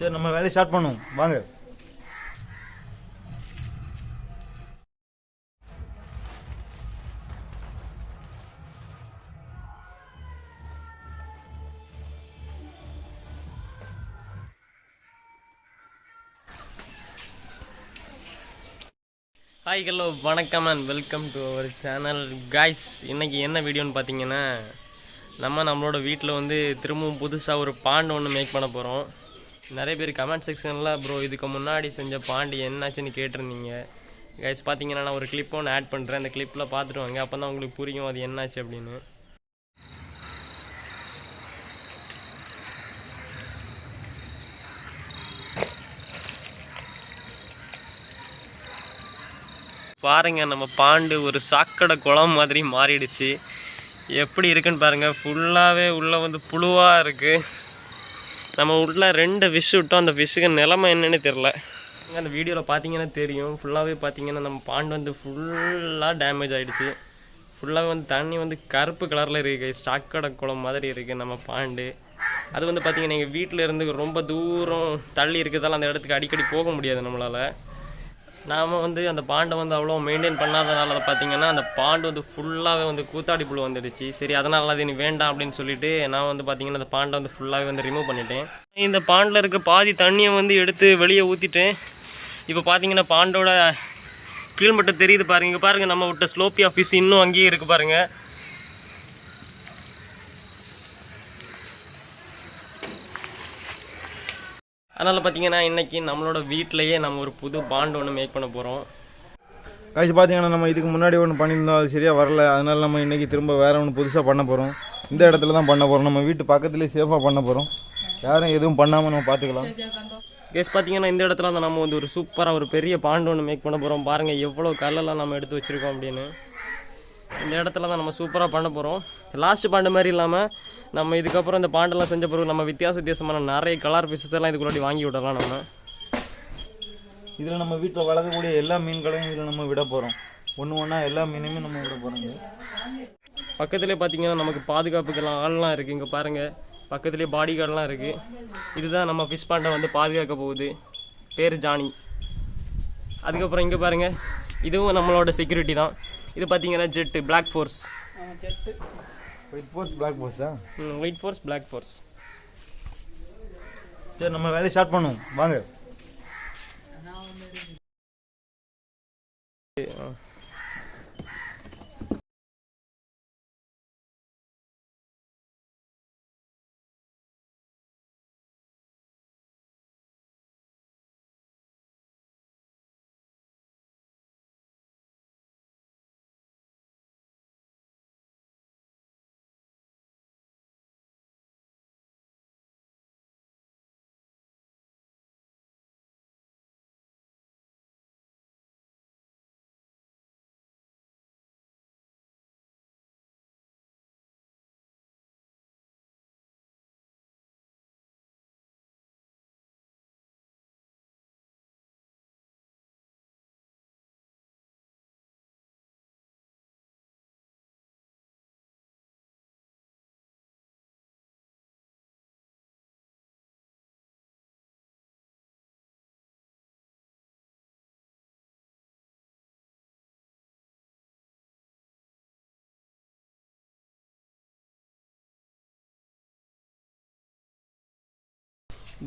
சரி நம்ம வேலையை ஸ்டார்ட் பண்ணுவோம் வாங்க. ஹாய் ஹலோ வணக்கம் and welcome to our channel guys. இன்றைக்கி என்ன வீடியோன்னு பார்த்தீங்கன்னா, நம்மளோட வீட்டில் வந்து திரும்பவும் புதுசாக ஒரு பாண்டு ஒன்று மேக் பண்ண போகிறோம். நிறைய பேர் கமெண்ட் செக்ஷனில் ப்ரோ இதுக்கு முன்னாடி செஞ்ச பாண்டு என்னாச்சுன்னு கேட்டிருந்தீங்க. காய்ஸ் பார்த்தீங்கன்னா நான் ஒரு கிளிப் ஒன்று ஆட் பண்ணுறேன். அந்த கிளிப்பில் பார்த்துட்டு வாங்க, அப்போ தான் உங்களுக்கு புரியும் அது என்னாச்சு அப்படின்னு. பாருங்கள், நம்ம பாண்டு ஒரு சாக்கடை குளம் மாதிரி மாறிடுச்சு. எப்படி இருக்குன்னு பாருங்கள். ஃபுல்லாகவே உள்ளே வந்து புழுவாக இருக்குது. நம்ம உள்ளே 2 ஃபிஷ் விட்டோம். அந்த ஃபிஷ்ஷுக்கு நிலமை என்னன்னு தெரில. அந்த வீடியோவில் பார்த்தீங்கன்னா தெரியும். ஃபுல்லாகவே பார்த்தீங்கன்னா நம்ம பாண்டு வந்து ஃபுல்லாக டேமேஜ் ஆகிடுச்சு. ஃபுல்லாகவே வந்து தண்ணி வந்து கருப்பு கலரில் இருக்குது. சாக்கடை குளம் மாதிரி இருக்குது நம்ம பாண்டு. அது வந்து பார்த்திங்கன்னா எங்கள் வீட்டில் இருந்து ரொம்ப தூரம் தள்ளி இருக்கிறதால அந்த இடத்துக்கு அடிக்கடி போக முடியாது நம்மளால். நாம் வந்து அந்த பாண்டை வந்து அவ்வளோ மெயின்டைன் பண்ணாதனால அதை பார்த்திங்கன்னா அந்த பாண்டு வந்து ஃபுல்லாகவே வந்து கூத்தாடி புழு வந்துடுச்சு. சரி, அதனால் அது நீ வேண்டாம் அப்படின்னு சொல்லிட்டு நான் வந்து பார்த்திங்கன்னா அந்த பாண்டை வந்து ஃபுல்லாகவே வந்து ரிமூவ் பண்ணிட்டேன். இந்த பாண்டில் இருக்க பாதி தண்ணியை வந்து எடுத்து வெளியே ஊற்றிட்டேன். இப்போ பார்த்திங்கன்னா பாண்டோட கீழ்மட்டம் தெரியுது பாருங்கள். இங்கே பாருங்கள், நம்ம விட்ட ஸ்லோப்பி ஆஃபீஸ் இன்னும் அங்கேயே இருக்குது பாருங்கள். அதனால் பார்த்திங்கன்னா இன்றைக்கி நம்மளோட வீட்டிலையே நம்ம ஒரு புது பாண்டு ஒன்று மேக் பண்ண போகிறோம். காய்ச்சி பார்த்தீங்கன்னா நம்ம இதுக்கு முன்னாடி ஒன்று பண்ணியிருந்தோம், அது சரியாக வரல. அதனால் நம்ம இன்றைக்கி திரும்ப வேறு ஒன்று புதுசாக பண்ண போகிறோம். இந்த இடத்துல தான் பண்ண போகிறோம். நம்ம வீட்டு பக்கத்துலேயே சேஃபாக பண்ண போகிறோம். யாரும் எதுவும் பண்ணாமல் நம்ம பார்த்துக்கலாம். கேஸ் பார்த்திங்கன்னா இந்த இடத்துல தான் நம்ம வந்து ஒரு சூப்பராக ஒரு பெரிய பாண்டு ஒன்று மேக் பண்ண போகிறோம். பாருங்கள் எவ்வளோ கல்லெல்லாம் நம்ம எடுத்து வச்சுருக்கோம் அப்படின்னு. இந்த இடத்துல தான் நம்ம சூப்பராக பண்ண போகிறோம். லாஸ்ட் பாண்டு மாதிரி இல்லாமல் நம்ம இதுக்கப்புறம் இந்த பாண்டெல்லாம் செஞ்ச பிறகு நம்ம வித்தியாசமான நிறைய கலர் பீசஸ் எல்லாம் இதுக்குள்ளாடி வாங்கி விடலாம். நம்ம இதில் நம்ம வீட்டில் வளர்க்கக்கூடிய எல்லா மீன்களையும் இதில் நம்ம விட போகிறோம். ஒன்றா எல்லா மீனையுமே நம்ம விட போகிறோங்க. பக்கத்துலேயே பார்த்திங்கன்னா நமக்கு பாதுகாப்புக்கெல்லாம் ஆள்லாம் இருக்குது. இங்கே பாருங்கள், பக்கத்துலேயே பாடி கார்டெலாம் இருக்குது. இதுதான் நம்ம ஃபிஷ் பாண்டை வந்து பாதுகாக்க போகுது. பேர் ஜானி. அதுக்கப்புறம் இங்கே பாருங்கள், இதுவும் நம்மளோட செக்யூரிட்டி தான். இது பார்த்தீங்கன்னா jet black force. White force black ஃபோர்ஸா? White force black force. சரி நம்ம வேலையை ஸ்டார்ட் பண்ணுவோம் வாங்க.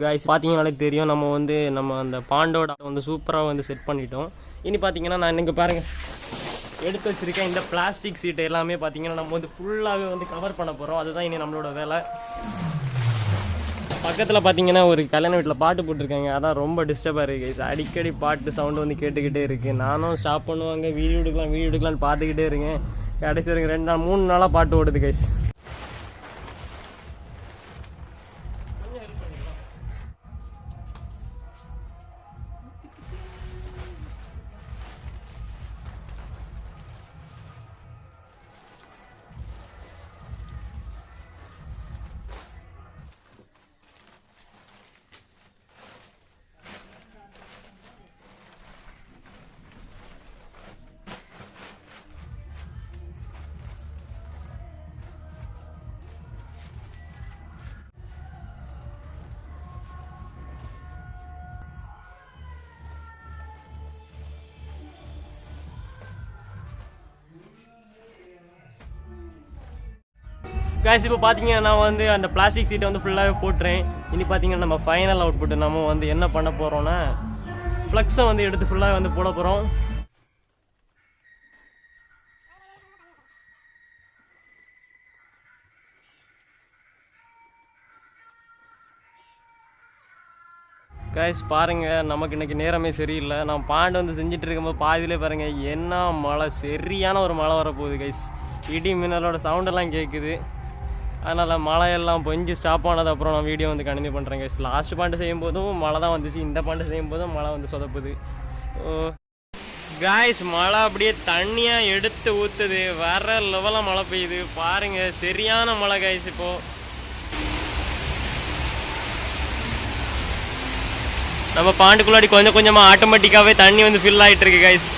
காய்ஸ் பார்த்தீங்கன்னாலே தெரியும், நம்ம அந்த பாண்டோட வந்து சூப்பராக வந்து செட் பண்ணிட்டோம். இனி பார்த்தீங்கன்னா நான் இன்றைக்கி பாருங்கள் எடுத்து வச்சுருக்கேன். இந்த பிளாஸ்டிக் சீட்டை எல்லாமே பார்த்தீங்கன்னா நம்ம வந்து ஃபுல்லாகவே வந்து கவர் பண்ண போகிறோம். அதுதான் இனி நம்மளோட வேலை. பக்கத்தில் பார்த்தீங்கன்னா ஒரு கல்யாண வீட்டில் பாட்டு போட்டிருக்காங்க. அதான் ரொம்ப டிஸ்டர்பாக இருக்குது கைஸ். அடிக்கடி பாட்டு சவுண்டு வந்து கேட்டுக்கிட்டே இருக்குது. நானும் ஸ்டாப் பண்ணுவாங்க, வீடியோ எடுக்கலான்னு பார்த்துக்கிட்டே இருக்கேன். கடைசி வரைக்கும் 2 நாள் 3 நாளாக பாட்டு ஓடுது கைஸ். கைஸ் இப்போ பார்த்தீங்கன்னா நான் வந்து அந்த பிளாஸ்டிக் சீட்டை வந்து ஃபுல்லாகவே போட்டுறேன். இனி பார்த்தீங்கன்னா நம்ம ஃபைனல் அவுட்புட் நம்ம வந்து என்ன பண்ண போகிறோன்னா ஃப்ளக்ஸை வந்து எடுத்து ஃபுல்லாக வந்து போட போகிறோம். கைஸ் பாருங்கள், நமக்கு இன்றைக்கி நேரமே சரியில்லை. நான் பாண்டு வந்து செஞ்சுட்டு இருக்கும்போது பாதியிலே பாருங்கள் என்ன மழை, சரியான ஒரு மழை வரப்போகுது கைஸ். இடி மின்னலோட சவுண்டெல்லாம் கேட்குது. அதனால் மழையெல்லாம் கொஞ்சம் ஸ்டாப் ஆனது அப்புறம் நான் வீடியோ வந்து கண்டினியூ பண்ணுறேன் கைஸ். லாஸ்ட் பாண்டு செய்யும் போதும் மழை தான் வந்துச்சு, இந்த பாண்டு செய்யும் போதும் மழை வந்து சொதப்புது. ஓ கைஸ், மழை அப்படியே தண்ணியாக எடுத்து ஊற்றுது, வேற லெவலாக மழை பெய்யுது பாருங்கள், சரியான மழை கைஸ். இப்போது நம்ம பாண்டுக்குள்ளாடி கொஞ்சம் கொஞ்சமாக ஆட்டோமேட்டிக்காகவே தண்ணி வந்து ஃபில் ஆகிட்டு இருக்கு கைஸ்.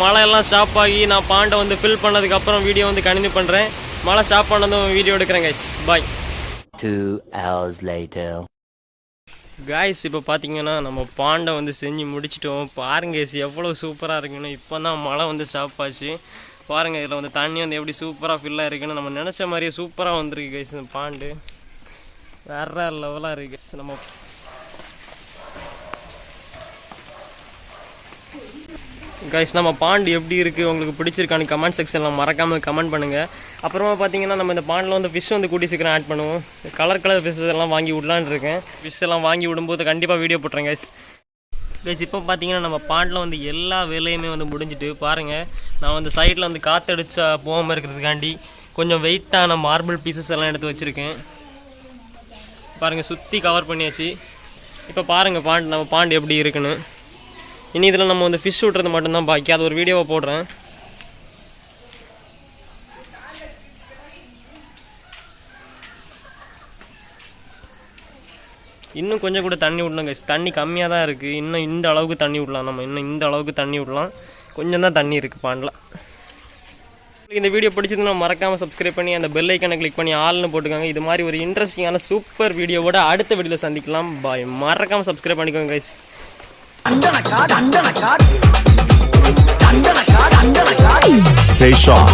மழை எல்லாம் ஸ்டாப் ஆகி நான் பாண்டை வந்து ஃபில் பண்ணதுக்கப்புறம் வீடியோ வந்து கண்டினியூ பண்ணுறேன். மழை ஸ்டாப் பண்ணதும் வீடியோ எடுக்கிறேன் கைஸ். பாய். 2 hours later. கைஸ் இப்போ பார்த்தீங்கன்னா நம்ம பாண்டை வந்து செஞ்சு முடிச்சிட்டோம். பாருங்க கைஸ் எவ்வளோ சூப்பராக இருக்குன்னு. இப்போ தான் மழை வந்து ஸ்டாப் ஆச்சு. பாருங்கள் இதில் வந்து தண்ணி வந்து எப்படி சூப்பராக ஃபில்லாக இருக்குன்னு நம்ம நினச்ச மாதிரியே சூப்பராக வந்துருக்கு கைஸ். இந்த பாண்டு வேற லெவலாக இருக்குது. நம்ம கைஸ் நம்ம பாண்டு எப்படி இருக்குது உங்களுக்கு பிடிச்சிருக்கான்னு கமெண்ட் செக்ஷனில் மறக்காமல் கமெண்ட் பண்ணுங்கள். அப்புறமா பார்த்தீங்கன்னா நம்ம இந்த பாண்டில் வந்து ஃபிஷ் வந்து கூட்டி சீக்கிரம் ஆட் பண்ணுவோம். கலர் ஃபிஷ் எல்லாம் வாங்கி விடலான்னு இருக்கேன். ஃபிஷ் எல்லாம் வாங்கி விடும்போது கண்டிப்பாக வீடியோ போட்டுறேன் கைஸ். கைஸ் இப்போ பார்த்தீங்கன்னா நம்ம பாண்டில் வந்து எல்லா வேலையுமே வந்து முடிஞ்சிட்டு பாருங்கள். நான் வந்து சைடில் வந்து காற்றடிச்சா போகாமல் இருக்கிறதுக்காண்டி கொஞ்சம் வெயிட்டான மார்பிள் பீசஸ் எல்லாம் எடுத்து வச்சுருக்கேன். பாருங்கள் சுற்றி கவர் பண்ணியாச்சு. இப்போ பாருங்கள் நம்ம பாண்டு எப்படி இருக்குன்னு. இனி இதில் நம்ம வந்து ஃபிஷ் விட்றது மட்டும்தான் பாக்கி. அது ஒரு வீடியோவை போடுறேன். இன்னும் கொஞ்சம் கூட தண்ணி விடணும் கைஸ். தண்ணி கம்மியாக தான் இருக்குது. இன்னும் இந்த அளவுக்கு தண்ணி விடலாம். நம்ம இன்னும் இந்த அளவுக்கு தண்ணி விடலாம். கொஞ்சம் தான் தண்ணி இருக்குது பாண்டில். இந்த வீடியோ பிடிச்சதுன்னா மறக்காமல் சப்ஸ்கிரைப் பண்ணி அந்த பெல் ஐக்கனை கிளிக் பண்ணி ஆல்னு போட்டுக்காங்க. இது மாதிரி ஒரு இன்ட்ரெஸ்டிங்கான சூப்பர் வீடியோவோட அடுத்த வீடியோவில் சந்திக்கலாம். பாய். மறக்காமல் சப்ஸ்கிரைப் பண்ணிக்கோங்க கைஸ். K-Shot.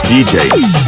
DJ